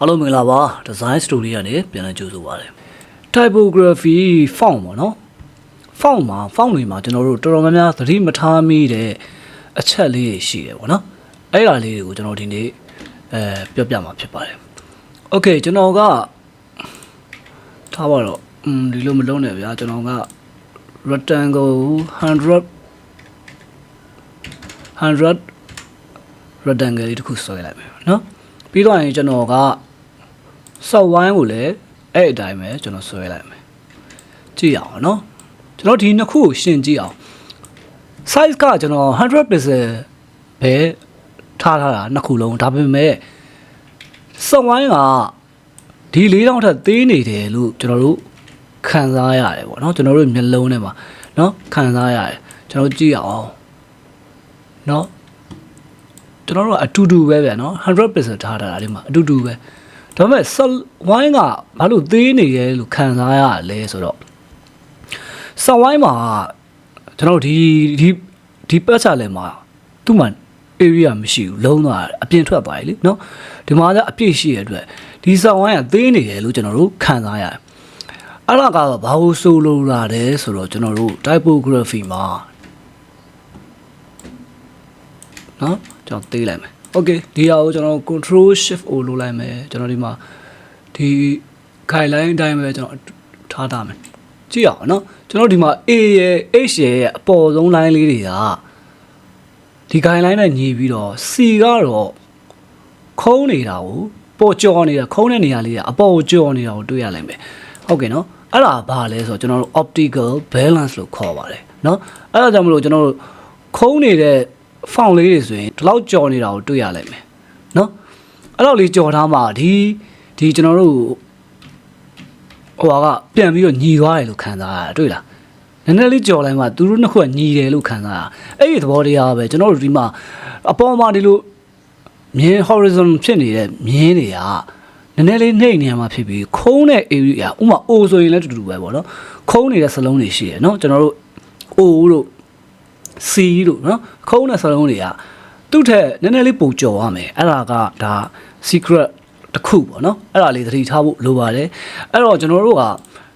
အားလုံးမင်္ဂလာပါ design story ကနေပြန်လည်ကြိုဆိုပါရစေ typography font ပေါ့နော် font တွေမှာကျွန်တော်တို့တော်တော်များများသတိမထားမိတဲ့အချက်လေးတွေရှိတယ်ပေါ့နော်အဲ့ဒါလေးတွေကိုကျွန်တော်ဒီနေ့ပြောပြမှာဖြစ်ပါတယ် okay ကျွန်တော်ကထားပါတော့ဒီလိုမလုံးနဲ့ဗျာကျွန်တော်က rectangle 100 rectangle လေးတစ်ခုဆွဲလိုက်မယ်နော်ပြီးတော့ရင်ကျွန်တော်က ဆော့ဝိုင်းကိုလည်းအဲ့အတိုင်းပဲကျွန်တော်ဆွဲလိုက်မယ်ကြည့်အောင်နော်ကျွန်တော်ဒီနှစ်ခုကိုရှင်းကြည့်အောင် size ကကျွန်တော်100 pixel ပဲထားတာနှစ်ခုလုံးဒါပေမဲ့ဆော့ဝိုင်းကဒီ4000ထက်သေးနေတယ်လို့ကျွန်တော်တို့ခံစားရတယ်ပေါ့နော်ကျွန်တော်တို့မျက်လုံးထဲမှာနော်ခံစားရတယ်ကျွန်တော်ကြည့်အောင်နော်ကျွန်တော်တို့အတူတူပဲဗျာနော်100 pixel ထားတာဒီမှာအတူတူပဲဒါပေမဲ့ wine ကဘာလို့သေးနေရဲလို့ခံစားရလဲဆိုတော့ wine မှာကျွန်တော်ဒီပတ်ချလဲမှာသူ့မှာ area မရှိဘူးလုံးသွားအပြင်ထွက်သွားပြီလေနော်ဒီမှာကအပြည့်ရှိရတဲ့အတွက်ဒီ wine ကသေးနေတယ်လို့ကျွန်တော်တို့ခံစားရတယ်အဲ့ဒါကတော့ဘာလို့ဆိုလိုတာလဲဆိုတော့ကျွန်တော်တို့ typography မှာနော်ကျွန်တော်သေးလိုက်မယ် okay ဒီဟာကိုကျွန်တော် control shift o လုပ်လိုက်မယ်ကျွန်တော်ဒီမှာဒီ guideline အတိုင်းပဲကျွန်တော်ထားထားမယ်ကြည့်အောင်နော်ကျွန်တော်ဒီမှာ A ရဲ့ H ရဲ့အပေါ်ဆုံး line လေးတွေကဒီ guideline နဲ့ညီပြီးတော့ C ကတော့ခုံးနေတာကိုပေါ်ကျော်နေတာခုံးတဲ့နေရာလေးကအပေါ်ကျော်နေတာကိုတွေ့ရနိုင်မယ်ဟုတ်ကဲ့နော်အဲ့ဒါဘာလဲဆိုတော့ကျွန်တော်တို့ optical balance လို့ခေါ်ပါတယ်နော်အဲ့ဒါကြောင့်မလို့ကျွန်တော်တို့ခုံးနေတဲ့font လေးတွေဆိုရင်ဒီလောက်ကြော်နေတာကိုတွေ့ရလိုက်မယ်နော်အဲ့လောက်လေးကြော်ထားမှဒီကျွန်တော်တို့ဟိုကပြန်ပြီးတော့ညီသွားတယ်လို့ခံစားရတာတွေ့လားနည်းနည်းလေးကြော်လိုက်မှသူတို့နှစ်ခုကညီတယ်လို့ခံစားရအဲ့ဒီသဘောတရားပဲကျွန်တော်တို့ဒီမှာအပေါ်မှာဒီလိုမြင်း horizon ဖြစ်နေတဲ့မြင်းတွေကနည်းနည်းလေးနှိမ့်နေမှာဖြစ်ပြီးခုံးတဲ့ area ဥမာ O ဆိုရင်လည်းတူတူပဲပေါ့နော်ခုံးနေတဲ့စလုံးတွေရှိတယ်နော်ကျွန်တော်တို့ O လို့C လို့နော်ခုံးတဲ့စလုံးတွေကသူ့ထက်နည်းနည်းလေးပိုကြော်ရမယ်အဲ့ဒါကဒါ secret တစ်ခုပေါ့နော်အဲ့ဒါလေးသတိထားဖို့လိုပါတယ်အဲ့တော့ကျွန်တော်တို့က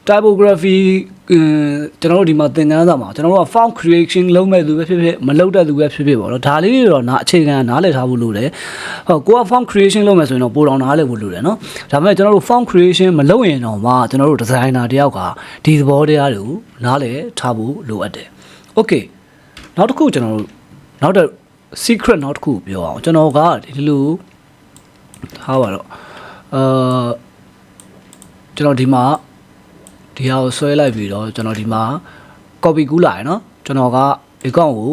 typography ကျွန်တော်တို့ဒီမှာသင်ခန်းစာမှာကျွန်တော်တို့က font creation လုပ်မဲ့သူပဲဖြစ်ဖြစ်မလုပ်တဲ့သူပဲဖြစ်ဖြစ်ပေါ့နော်ဒါလေးတွေတော့အခြေခံနားလည်ထားဖို့လိုတယ်ဟုတ်ကိုက font creation လုပ်မယ်ဆိုရင်တော့ပိုတော့နားလည်ဖို့လိုတယ်နော်ဒါပေမဲ့ကျွန်တော်တို့ font creation မလုပ်ရင်တော့မှကျွန်တော်တို့ designer တယောက်ကဒီသဘောတရားတွေကိုနားလည်ထားဖို့လိုအပ်တယ် okayနောက်တစ်ခုကျွန်တော်တို့နောက်တဲ့ secret နောက်တစ်ခုပြောအောင်ကျွန်တော်ကဒီလိုထားပါတော့ကျွန်တော်ဒီမှာဒီဟာကိုဆွဲလိုက်ပြီးတော့ကျွန်တော်ဒီမှာ copy ကူးလာရနော်ကျွန်တော်ကဒီကောင်ကို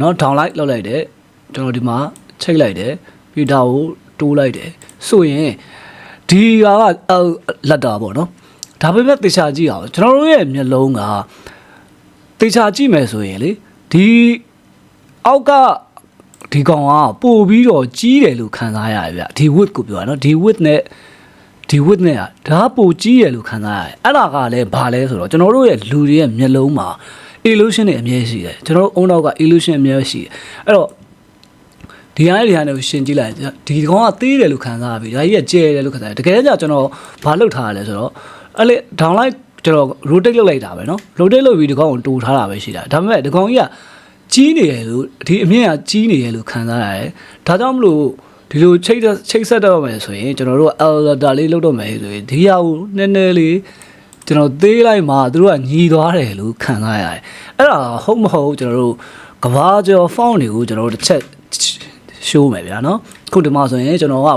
နော် download လုပ်လိုက်တယ်ကျွန်တော်ဒီမှာချိန်လိုက်တယ်ပြီးဒါကိုတိုးလိုက်တယ်ဆိုရင်ဒီဟာကလက်တာပေါ့နော်ဒါပေမဲ့တေချာကြည့်အောင်ကျွန်တော်တို့ရဲ့မျက်လုံးကတေချာကြည့်မယ်ဆိုရင်လေဒီအောက်ကဒီကောင်ကပို့ပြီးတော့ကြီးတယ်လို့ခံစားရတယ်ဗျဒီ width ကိုပြောရနော်ဒီ width နဲ့ဒါပို့ကြီးတယ်လို့ခံစားရတယ်အဲ့ဒါကလည်းဘာလဲဆိုတော့ကျွန်တော်တို့ရဲ့လူတွေရဲ့မျက်လုံးမှာ illusion တွေအများကြီးရှိတယ်ကျွန်တော်တို့အုံနောက်က illusion အများကြီးရှိတယ်အဲ့တော့ဒီဟာနဲ့ရှင်းကြည့်လိုက်ဒီကောင်ကသေးတယ်လို့ခံစားရပြီဒါကြီးကကျဲတယ်လို့ခံစားရတကယ်ကြကျွန်တော်ဘာလုပ်ထားရလဲဆိုတော့အဲ့လေ download ကျွန်တော် rotate လုပ်လိုက်တာပဲเนาะ rotate လုပ်ပြီးဒီကောင်ကိုတူထားတာပဲရှိတာဒါပေမဲ့ဒီကောင်ကြီးကကြီးနေတယ်လို့ဒီအမြင့်ကကြီးနေတယ်လို့ခံစားရတယ်ဒါကြောင့်မလို့ဒီလိုချိတ်ဆက်တော့မယ်ဆိုရင်ကျွန်တော်တို့ letter လေးလုပ်တော့မယ်ဆိုရင်ဒီဟာကိုနည်းနည်းလေးကျွန်တော်သေးလိုက်မှသူတို့ကညီသွားတယ်လို့ခံစားရတယ်အဲ့ဒါဟုတ်မဟုတ်ကျွန်တော်တို့ကဘာကျော် font တွေကိုကျွန်တော်တို့တစ်ချက် show မယ်ဗျာเนาะခုဒီမှာဆိုရင်ကျွန်တော်က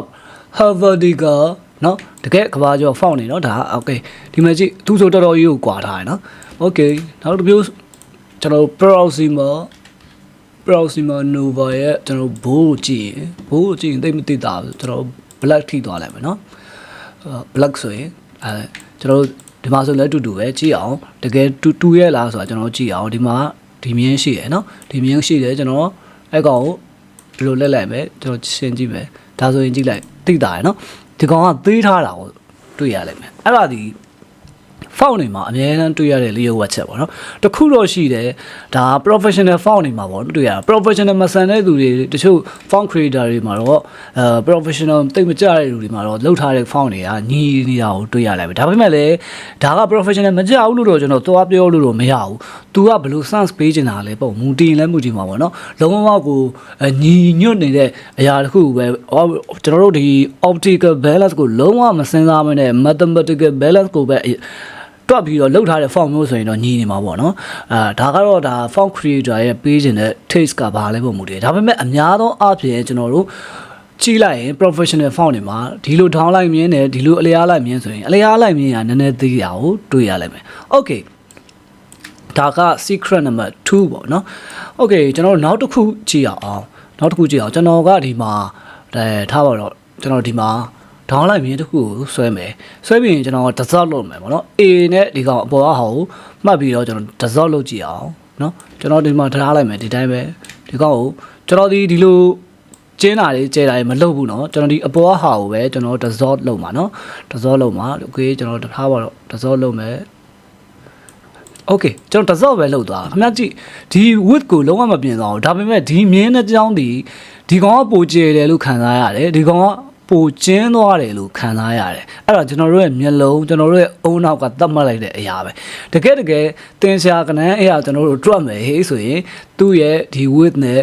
vertical เนาะတကယ်ကဘာကျော် font နေเนาะဒါ okay ဒီမှာကြည့်သူဆိုတော်တော်ကြီးကိုကွာထားတယ်เนาะ okay နောက်တစ်မျိုးကျွန်တော် Proxima Nova ရဲ့ကျွန်တော်ဘိုးကြည့်ရင်သိမသိတာကျွန်တော် black ထိသွားလိုက်မယ်เนาะ black ဆိုရင်ကျွန်တော်ဒီမှာဆိုလည်းတူတူပဲကြည့်အောင်တကယ်တူရဲ့လားဆိုတာကျွန်တော်ကြည့်အောင်ဒီမှာဒီမြင်းရှိရယ်เนาะဒီမြင်းရှိတယ်ကျွန်တော်အဲ့ကောင်ကိုဘယ်လိုလက်လိုက်မယ်ကျွန်တော်ရှင်းကြည့်မယ်ဒါဆိုရင်ကြည့်လိုက်သိတာရယ်เนาะဒီကောင်ကသေးထားတာကိုတွေ့ရလိမ့်မယ်အဲ့ဒါဒီ font တွေမှာအများအားတွေ့ရတဲ့လျှို့ဝှက်ချက်ပေါ့နော်တခုတော့ရှိတယ်ဒါ professional font တွေမှာပေါ့တွေ့ရ professional မဆန်တဲ့သူတွေတချို့ font creator တွေမှာတော့professional တိတ်မကြတဲ့လူတွေမှာတော့လောက်ထားတဲ့ font တွေကညီနေတာကိုတွေ့ရလိုက်ပဲဒါပေမဲ့လည်းဒါက professional မကြဘူးလို့တော့ကျွန်တော်သွားပြောလို့တော့မရဘူး तू ကဘယ်လို sense ပေးချင်တာလဲပေါ့မူတည်လဲမူတည်မှာပေါ့နော်လုံးဝကိုညီညွတ်နေတဲ့အရာတစ်ခုပဲကျွန်တော်တို့ဒီ optical balance ကိုလုံးဝမစင်စားမနဲ့ mathematical balance ကိုပဲတွက်ပြီးတော့လောက်ထားတဲ့ font မျိုးဆိုရင်တော့ညီနေမှာပေါ့နော်ဒါကတော့ဒါ font creator ရဲ့ပေးခြင်းတဲ့ taste ကဘာလဲပေါ့မူတည်ဒါပေမဲ့အများသောအားဖြင့်ကျွန်တော်တို့ကြည့်လိုက်ရင် professional font တွေမှာဒီလိုထောင်းလိုက်မြင်တယ်ဒီလိုအလျားလိုက်မြင်ဆိုရင်အလျားလိုက်မြင်ရနည်းနည်းသေးရအောင်တွေ့ရလိမ့်မယ် okay ဒါက secret number 2ပေါ့နော် okay ကျွန်တော်နောက်တစ်ခုကြည့်အောင်ကျွန်တော်ကဒီမှာထားပါတော့ကျွန်တော်ဒီမှာ down လိုက်မြင်တစ်ခုကိုဆွဲမယ်ဆွဲပြီးရင်ကျွန်တော် dissolve လုပ်မယ်ပေါ့နော် A နဲ့ဒီကောင်အပေါ်ကဟာကိုမှတ်ပြီးတော့ကျွန်တော် dissolve လုပ်ကြည့်အောင်နော်ကျွန်တော်ဒီမှာထားလိုက်မယ်ဒီတိုင်းပဲဒီကောင်ကိုကျွန်တော်ဒီလိုကျင်းတာတွေကျဲတာတွေမလုပ်ဘူးเนาะကျွန်တော်ဒီအပေါ်ဟာကိုပဲကျွန်တော် dissolve လုပ်မှာเนาะ dissolve လုပ်မှာ okay ကျွန်တော်ထားပါတော့ dissolve လုပ်မယ် okay ကျွန်တော် dissolve ပဲလုပ်သွားခင်ဗျာကြည့်ဒီ width ကိုလုံးဝမပြင်သွားဘူးဒါပေမဲ့ဒီမြင်းတဲ့ကြောင်းဒီကောင်ကပိုကျယ်တယ်လို့ခံစားရတယ်ဒီကောင်ကပိုကျင်းသွားတယ်လို့ခံစားရတယ်အဲ့တော့ကျွန်တော်တို့ရဲ့မျက်လုံးကျွန်တော်တို့ရဲ့အုံနောက်ကသတ်မှတ်လိုက်တဲ့အရာပဲတကယ်တင်ရှာကနန်းအဲ့ဟာကျွန်တော်တို့တွက်မယ်ဟေးဆိုရင်သူ့ရဲ့ဒီ width နဲ့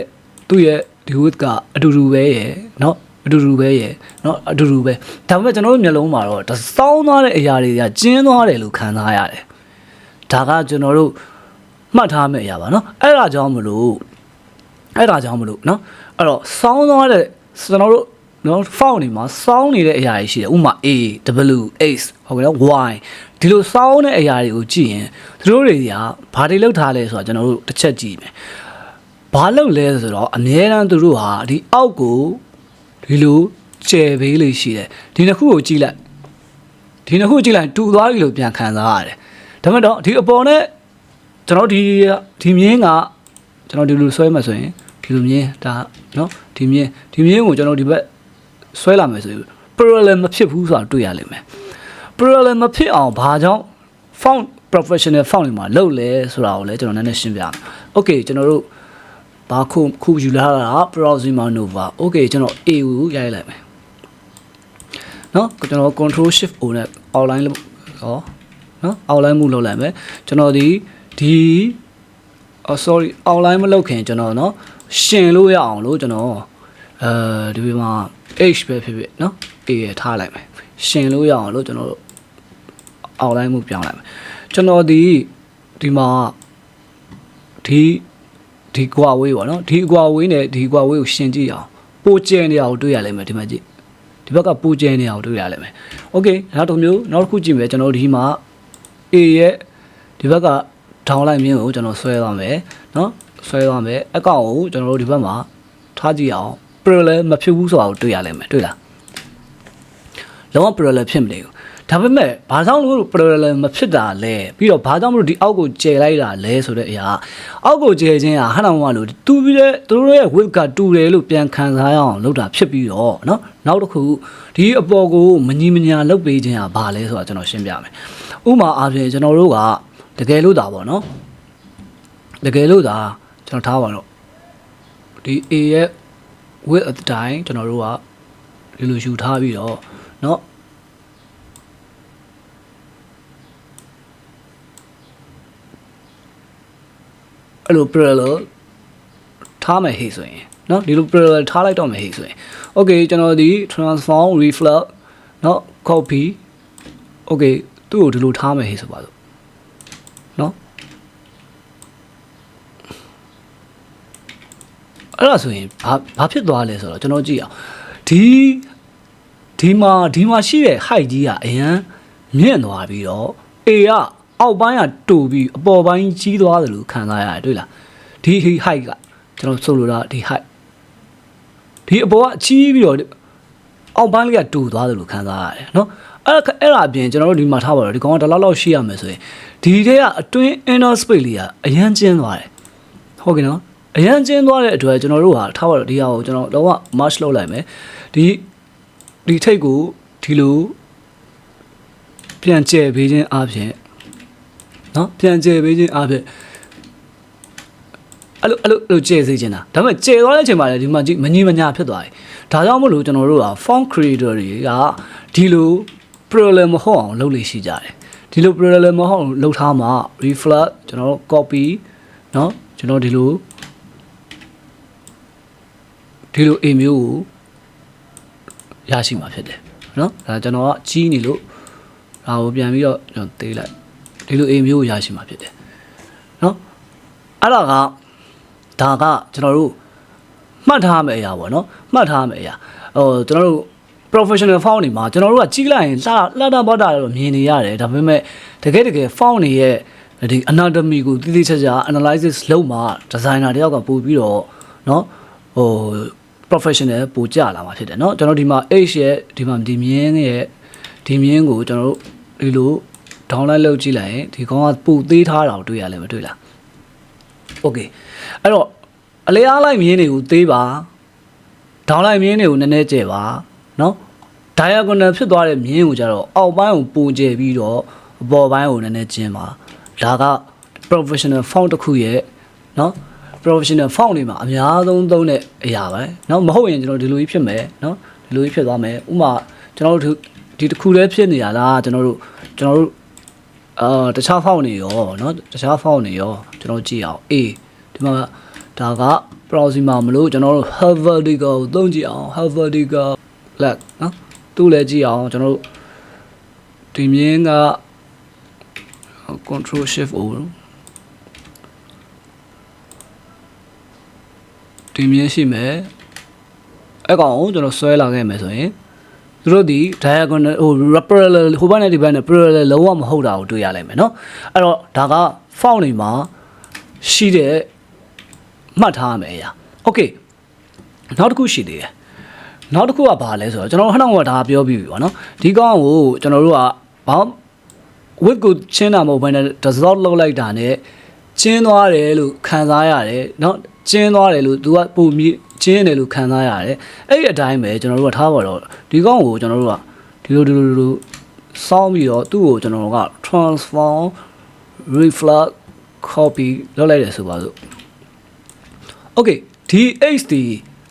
သူ့ရဲ့ဒီ width ကအတူတူပဲရယ်เนาะအတူတူပဲရယ်เนาะအတူတူပဲဒါပေမဲ့ကျွန်တော်တို့မျက်လုံးမှာတော့စောင်းသွားတဲ့အရာတွေကကျင်းသွားတယ်လို့ခံစားရတယ်ဒါကကျွန်တော်တို့မှတ်ထားမယ့်အရာပါเนาะအဲ့ဒါကြောင့်မလို့เนาะအဲ့တော့စောင်းသွားတဲ့ကျွန်တော်တို့နော် font တွေမှာစောင်းနေတဲ့အရာတွေရှိတယ်ဥပမာ A W X ဟုတ်ကဲ့နော် Y ဒီလိုစောင်းတဲ့အရာတွေကိုကြည့်ရင်သူတို့တွေကဘာတွေလောက်ထားလဲဆိုတော့ကျွန်တော်တို့တစ်ချက်ကြည့်မယ်ဘာလောက်လဲဆိုတော့အများအားသူတို့ဟာဒီအောက်ကိုဒီလိုကျယ်ပေးလေးရှိတယ်ဒီနှစ်ခုကိုကြည့်လိုက်တူသွားပြီလို့ပြန်ခံစားရတယ်ဒါပေမဲ့တော့ဒီအပေါ်နဲ့ကျွန်တော်ဒီမြင်းကကျွန်တော်ဒီလိုဆွဲမှဆိုရင်ဒီလိုမြင်းဒါနော်ဒီမြင်းကိုကျွန်တော်ဒီဘက်ဆွဲလာမယ်ဆိုရင် parallel မဖြစ်ဘူးဆိုတာတွေ့ရလိမ့်မယ် parallel မဖြစ်အောင်ဘာကြောင့် font professional font တွေမှာလုပ်လဲဆိုတာကိုလည်းကျွန်တော်နည်းနည်းရှင်းပြမယ် okay ကျွန်တော်တို့ဘာခုယူလာတာ Proxima Nova okay ကျွန်တော် A ကိုရိုက်လိုက်မယ်เนาะကျွန်တော် control shift O နဲ့ outline လို့ဟောเนาะ outline မှုလုပ်လိုက်မယ်ကျွန်တော်ဒီsorry outline မလုပ်ခင်ကျွန်တော်เนาะရှင်လို့ရအောင်လို့ကျွန်တော်ဒီမှာ H ပဲဖြစ်ဖြစ်เนาะ A ရထားလိုက်မယ်ရှင်လို့ရအောင်လို့ကျွန်တော်outline မှုပြောင်းလိုက်မယ်ကျွန်တော်ဒီမှာဒီကွာဝေးပေါ့နော်ဒီကွာဝေးနဲ့ဒီကွာဝေးကိုရှင်းကြည့်အောင်ပိုကျဲနေအောင်တွေ့ရလိမ့်မယ်ဒီမှာကြည့်ဒီဘက်ကပိုကျဲနေအောင်တွေ့ရလိမ့်မယ်โอเคနောက်တစ်ခုကြည့်မယ်ကျွန်တော်ဒီမှာ A ရဲ့ဒီဘက်ကထောင်းလိုက်မြင်းကိုကျွန်တော်ဆွဲသွားမယ်เนาะဆွဲသွားမယ်အကောင့်ကိုကျွန်တော်တို့ဒီဘက်မှာထားကြည့်အောင် parallel မဖြစ်ဘူးဆိုတာကိုတွေ့ရလိမ့်မယ်တွေ့လားလုံးဝ parallel ဖြစ်မနေဘူးဒါပေမဲ့ဘာကြောင့်လို့ parallel မဖြစ်တာလဲပြီးတော့ဘာကြောင့်မလို့ဒီအောက်ကိုကျယ်လိုက်တာလဲဆိုတဲ့အရာအောက်ကိုကျယ်ခြင်းဟာဟန်အောင်ကလို့တူပြီးတဲ့သူတို့ရဲ့ width ကတူတယ်လို့ပြန်ခံစားရအောင်လုပ်တာဖြစ်ပြီးတော့เนาะနောက်တစ်ခုဒီအပေါ်ကိုမညီမညာလုပ်ပေးခြင်းဟာဘာလဲဆိုတာကျွန်တော်ရှင်းပြမယ်ဥပမာအားဖြင့်ကျွန်တော်တို့ကတကယ်လို့ဒါပေါ့เนาะတကယ်လို့ဒါကျွန်တော်ထားပါတော့ဒီ A ရဲ့ width အတိုင်းကျွန်တော်တို့ကဒီလိုယူထားပြီးတော့เนาะအဲ့လို parallel ထားမယ်ဟေ့ဆိုရင်เนาะဒီလို parallel ထားလိုက်တော့မယ်ဟေ့ဆိုရင် okay ကျွန်တော်ဒီ transform reflect เนาะ copy okay သူ့ကိုဒီလိုထားမယ်ဟေ့ဆိုပါစို့เนาะအဲ့ဒါဆိုရင်ဘာဖြစ်သွားလဲဆိုတော့ကျွန်တော်ကြည့်အောင်ဒီမှာရှိတဲ့ height ကြီးကအရန်မြင့်သွားပြီးတော့ A ကအောက်ပိုင်းကတူပြီးအပေါ်ပိုင်းကြီးသွားတယ်လို့ခံစားရတယ်တွေ့လားဒီ height ကကျွန်တော်ဆိုလိုတာဒီ height ဒီအပေါ်ကကြီးပြီးတော့အောက်ပိုင်းလေးကတူသွားတယ်လို့ခံစားရတယ်เนาะအဲ့ဒါအပြင်ကျွန်တော်တို့ဒီမှာထားပါတော့ဒီကောင်ကတလောက်ရှိရမယ်ဆိုရင်ဒီထဲကအတွင်း inner space လေးကအရန်ကျင်းသွားတယ်ဟုတ်ကဲ့နော်အရန်ကျင်းသွားတဲ့အတွက်ကျွန်တော်တို့ဟာထားပါတော့ဒီဟာကိုကျွန်တော်တော့ match လုပ်လိုက်မယ်ဒီထိတ်ကိုဒီလိုပြန်ကျဲပေးခြင်းအပြင် နော်ပြန်ကျဲပေးခြင်းအားဖြင့်အဲ့လိုကျဲစေချင်တာဒါပေမဲ့ကျဲသွားတဲ့အချိန်မှာလည်းဒီမှာကြည့်မငြိမညာဖြစ်သွားတယ်ဒါကြောင့်မို့လို့ကျွန်တော်တို့က font creator တွေကဒီလို parallel မဟုတ်အောင်လုပ်လို့ရှိကြတယ်ဒီလို parallel မဟုတ်အောင်လုပ်ထားမှာ reflect ကျွန်တော်တို့ copy နော်ကျွန်တော်ဒီလိုA မျိုးကိုရရှိမှာဖြစ်တယ်နော်ဒါကျွန်တော်ကကြီးနေလို့ဒါကိုပြန်ပြီးတော့ကျွန်တော်သေးလိုက်ဒီလို A မျိုးကိုရရှိမှာဖြစ်တယ်နော်အဲ့ဒါကကျွန်တော်တို့မှတ်ထားမယ့်အရာပေါ့နော်မှတ်ထားမယ့်အရာကျွန်တော်တို့ professional font တွေမှာကျွန်တော်တို့ကကြီးလိုက်ရင်လှတာပေါ့တာတော့မြင်နေရတယ်ဒါပေမဲ့တကယ် font တွေရဲ့ဒီ anatomy ကိုတိတိကျကျ analysis လုပ်မှ designer တယောက်ကပို့ပြီးတော့နော်professional ပို့ကြလာမှာဖြစ်တယ်เนาะကျွန်တော်ဒီမှာ H ရဲ့ဒီမှာဒီမြင်းကိုကျွန်တော်တို့ဒီလို download လုပ်ကြည့်လိုက်ရင်ဒီကောင်ကပို့သေးထားတာကိုတွေ့ရလဲမတွေ့လား okay အဲ့တော့အလဲအားလိုက်မြင်းတွေကိုသေးပါ download မြင်းတွေကိုနည်းနည်းကျဲပါเนาะ diagonal ဖြစ်သွားတဲ့မြင်းကိုကြတော့အောက်ပိုင်းကိုပို့ကျဲပြီးတော့အပေါ်ပိုင်းကိုနည်းနည်းကျင်းပါဒါက professional font တစ်ခုရဲ့เนาะprofessional font တွေမှာအများဆုံးသုံးတဲ့အရာပဲเนาะမဟုတ်ရင်ကျွန်တော်ဒီလိုကြီးဖြစ်မယ်เนาะဒီလိုကြီးဖြစ်သွားမယ်ဥပမာကျွန်တော်တို့ဒီတစ်ခုတည်းဖြစ်နေရလားကျွန်တော်တို့တခြား font တွေရောเนาะတခြား font တွေရောကျွန်တော်ကြည့်အောင် A ဒီမှာဒါက Proxima မလို့ကျွန်တော်တို့ Helvetica ကိုသုံးကြည့်အောင် Helvetica black เนาะသူ့လည်းကြည့်အောင်ကျွန်တော်တို့ဒီမြင်းက control shift O ဒီမြင်ရှိမယ်အဲ့ကောင်ကိုကျွန်တော်ဆွဲလာခဲ့မယ်ဆိုရင်သူတို့ဒီ diagonal parallel ဟိုဘက်နဲ့ဒီဘက်နဲ့ parallel လုံးဝမဟုတ်တာကိုတွေ့ရလိမ့်မယ်เนาะအဲ့တော့ဒါက font တွေမှာရှိတဲ့မှတ်ထားရမယ်အရာ okay နောက်တစ်ခုရှိသေးတယ်နောက်တစ်ခုကဘာလဲဆိုတော့ကျွန်တော်ဟနောက်ဒါပြောပြီးပြီပေါ့နော်ဒီကောင်ကိုကျွန်တော်တို့ကဘာ width ကိုချင်းတာမဟုတ်ဘဲနဲ့ dissolve လုပ်လိုက်တာနဲ့ချင်းသွားတယ်လို့ခံစားရတယ်เนาะကျင်းသွားတယ်လို့ तू ကပုံမြင့်ကျင်းတယ်လို့ခံစားရတယ်အဲ့ဒီအတိုင်းပဲကျွန်တော်တို့ကထားပါတော့ဒီကောင်ကိုကျွန်တော်တို့ကဒီလိုစောင်းပြီးတော့သူ့ကိုကျွန်တော်တို့က transform reflect copy လုပ်လိုက်တယ်ဆိုပါစို့ okay ဒီ h ဒီ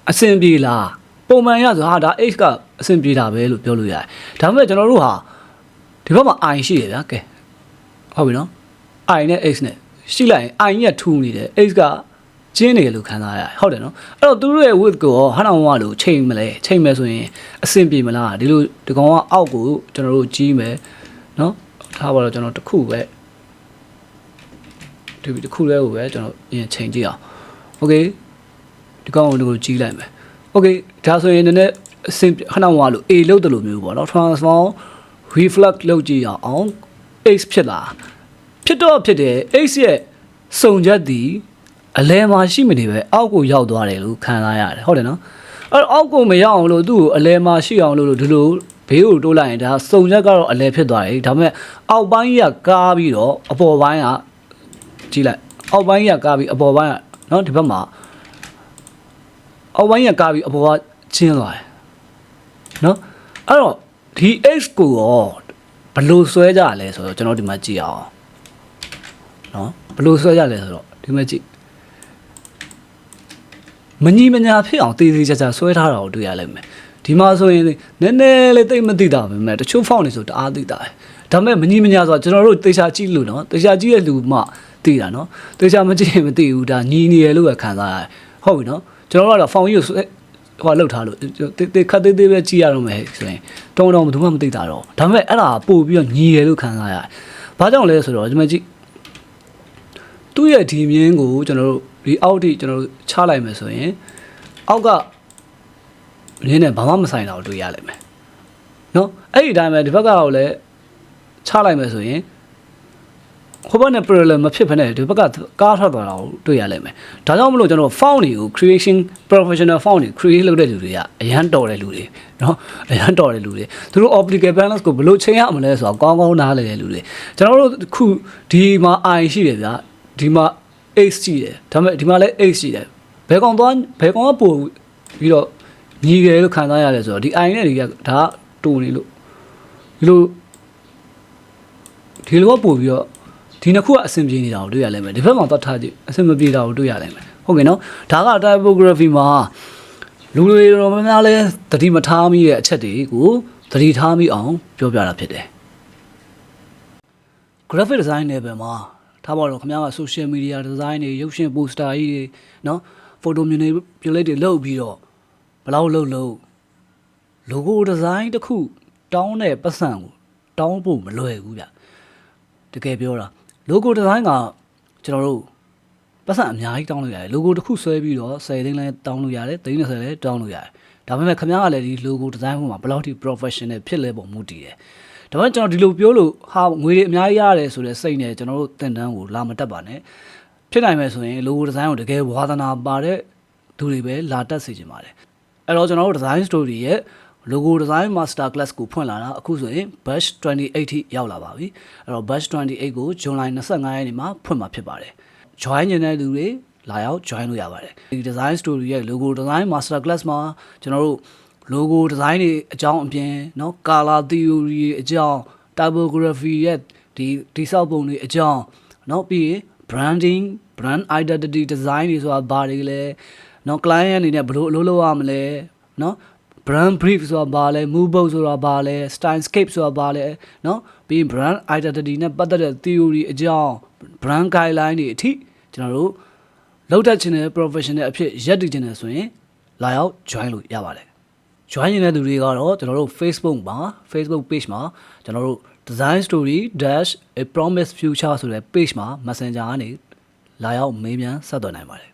အဆင်ပြေလားပုံမှန်ရဆိုဟာဒါ h ကအဆင်ပြေတာပဲလို့ပြောလို့ရတယ်ဒါပေမဲ့ကျွန်တော်တို့ဟာဒီဘက်မှာ i ရှိတယ်ဗျာကဲဟုတ်ပြီနော် i နဲ့ h နဲ့ရှိလိုက်ရင် i နဲ့ထူနေတယ် h ကကျင်းနေလို့ခံစားရတယ်ဟုတ်တယ်နော်အဲ့တော့သူတို့ရဲ့ width ကိုဟာနောင်ကလို့ချိန်မလဲချိန်မယ်ဆိုရင်အဆင်ပြေမလားဒီလိုဒီကောင်ကအောက်ကိုကျွန်တော်တို့ကြီးမယ်နော်ထားပါတော့ကျွန်တော်တစ်ခုပဲဒီတစ်ခုလေးကိုပဲကျွန်တော်ပြင်ချိန်ကြည့်အောင်โอเคဒီကောင်ကိုဒီလိုကြီးလိုက်မယ်โอเคဒါဆိုရင်နည်းနည်းအဆင်ဟာနောင်ကလို့ A လောက်တယ်လို့မျိုးပေါ့နော် transform reflect လုပ်ကြည့်အောင် x ဖြစ်လာဖြစ်တော့ဖြစ်တယ် x ရဲ့စုံချက်ဒီအလဲမှာရှိမနေပဲအောက်ကိုရောက်သွားတယ်လို့ခံစားရတယ်ဟုတ်တယ်နော်အဲ့တော့အောက်ကိုမရောက်အောင်လို့သူ့ကိုအလဲမှာရှိအောင်လို့ဒီလိုဘေးကိုတိုးလိုက်ရင်ဒါစုံချက်ကတော့အလဲဖြစ်သွားတယ်ဒါပေမဲ့အောက်ပိုင်းကကားပြီးတော့အပေါ်ပိုင်းကကြည့်လိုက်အောက်ပိုင်းကကားပြီးအပေါ်ပိုင်းကနော်ဒီဘက်မှာအောက်ပိုင်းကကားပြီးအပေါ်ကချင်းသွားတယ်နော်အဲ့တော့ဒီ x ကိုရောဘယ်လိုဆွဲကြလဲဆိုတော့ကျွန်တော်ဒီမှာကြည့်အောင်နော်ဘယ်လိုဆွဲကြလဲဆိုတော့ဒီမှာကြည့်မညီမညာဖြစ်အောင်တေးသေးချာချာဆွဲထားတာကိုတွေ့ရလိမ့်မယ်ဒီမှာဆိုရင်နည်းနည်းလေးသိမသိတာပဲမဲ့တချို့ဖောက်နေဆိုတအားသိတာဒါပေမဲ့မညီမညာဆိုတော့ကျွန်တော်တို့တေချာကြည့်လို့နော်တေချာကြည့်တဲ့လူမှသိတာနော်တေချာမကြည့်ရင်မသိဘူးဒါညီနေရလို့ပဲခံစားရတယ်ဟုတ်ပြီနော်ကျွန်တော်တို့ကတော့ဖောင်ကြီးကိုဟိုလောက်ထားလို့တေခတ်သေးပဲကြည့်ရတော့မယ်ဆိုရင်တုံးဘယ်သူမှမသိတာတော့ဒါပေမဲ့အဲ့ဒါပို့ပြီးတော့ညီရလို့ခံစားရတယ်ဘာကြောင့်လဲဆိုတော့ဒီမှာကြည့်သူ့ရဲ့ဒီမြင်းကိုကျွန်တော်တို့ဒီအောက်ထိကျွန်တော်တို့ချလိုက်မယ်ဆိုရင်အောက်ကမြင်းနဲ့ဘာမှမဆိုင်တာကိုတွေ့ရလိမ့်မယ်နော်အဲ့ဒီအတိုင်းပဲဒီဘက်ကတော့လည်းချလိုက်မယ်ဆိုရင်ဟိုဘက်နဲ့ parallel မဖြစ်ဘဲနဲ့ဒီဘက်ကကားထွက်သွားတာကိုတွေ့ရလိမ့်မယ်ဒါကြောင့်မလို့ကျွန်တော် font တွေကို creation professional font တွေ create လုပ်တဲ့လူတွေကအရန်တော်တဲ့လူတွေနော်အရန်တော်တဲ့လူတွေသူတို့ optical balance ကိုဘယ်လိုချိန်ရမလဲဆိုတော့ကောင်းကောင်းနားလည်တဲ့လူတွေကျွန်တော်တို့ခုဒီမှာ i ရှိတယ်ဗျာဒီမှာ x ရှိတယ်ဒါပေမဲ့ဒီမှာလည်း x ရှိတယ်ဘယ်ကောင်ကပို့ပြီးတော့ညီတယ်လို့ခံစားရတယ်ဆိုတော့ဒီ i နဲ့ဒီကဒါတူနေလို့ဒီလိုပို့ပြီးတော့ ဒီနှစ်ခုကအဆင်ပြေနေတာကိုတွေ့ရလိမ့်မယ်ဒီဘက်မှာသွားထားကြည့်အဆင်မပြေတာကိုတွေ့ရလိမ့်မယ်ဟုတ်ကဲ့နော်ဒါက typography မှာလူတွေတော်များများလဲသတိမထားမိတဲ့အချက်တွေကိုသတိထားမိအောင်ပြောပြတာဖြစ်တယ် graphic design တွေပဲမှာထားပါတော့ခင်ဗျားက social media design တွေရုပ်ရှင် poster ကြီးတွေနော် photo manipulate တွေလုပ်ပြီးတော့ဘယ်လောက်လုပ် logo design တစ်ခုတောင်းတဲ့ပတ်စံကိုတောင်းဖို့မလွယ်ဘူးဗျတကယ်ပြောတာ logo design ကကျွန်တော်တို့ပတ်စံအများကြီးတောင်းလို့ရတယ် logo တစ်ခုဆွဲပြီးတော့10သိန်းလဲတောင်းလို့ရတယ်30လဲတောင်းလို့ရတယ်ဒါပေမဲ့ခင်ဗျားကလည်းဒီ logo design မှာဘယ်လောက်ထိ professional ဖြစ်လဲပုံမူတည်တယ်ဒါပေမဲ့ကျွန်တော်ဒီလိုပြောလို့ဟာငွေတွေအများကြီးရတယ်ဆိုတဲ့စိတ်နဲ့ကျွန်တော်တို့တင်တန်းကိုလာမတက်ပါနဲ့ဖြစ်နိုင်မယ်ဆိုရင် logo design ကိုတကယ်ဝါသနာပါတဲ့သူတွေပဲလာတက်စေချင်ပါတယ်အဲ့တော့ကျွန်တော်တို့ design story ရဲ့ logo design master class ကိုဖွင့်လာတာအခုဆိုရင် batch 28 ထိရောက်လာပါပြီအဲ့တော့ batch 28ကို ဇွန်လ25ရက်နေ့မှာဖွင့်မှာဖြစ်ပါတယ် join နေတဲ့လူတွေလာရောက် join လို့ရပါတယ်ဒီ design story ရဲ့ logo design master class မှာကျွန်တော်တို့ logo design တွေအကြောင်းအပြင်เนาะ color theory အကြောင်း typography ရဲ့ဒီဆောက်ပုံတွေအကြောင်းเนาะပြီးရင် branding brand identity design တွေဆိုတာဘာတွေလဲเนาะ client အနေနဲ့ဘယ်လိုအလုပ်လုပ်ရမလဲเนาะ brand brief ဆိုတာဘာလဲ mood board ဆိုတာဘာလဲ stylescape ဆိုတာဘာလဲเนาะပြီးရင် brand identity နဲ့ပတ်သက်တဲ့ theory အကြောင်း brand guideline တွေအထိကျွန်တော်တို့လောက်တတ်ခြင်းနဲ့ professional အဖြစ်ရက်တည်ခြင်းနဲ့ဆိုရင်လာရောက် join လို့ရပါတယ် join နေတဲ့သူတွေကတော့ကျွန်တော်တို့ Facebook မှာ Facebook page မှာကျွန်တော်တို့ design story dash a promise future ဆိုတဲ့ page မှာ messenger ကနေလာရောက်မေးမြန်းဆက်သွယ်နိုင်ပါတယ်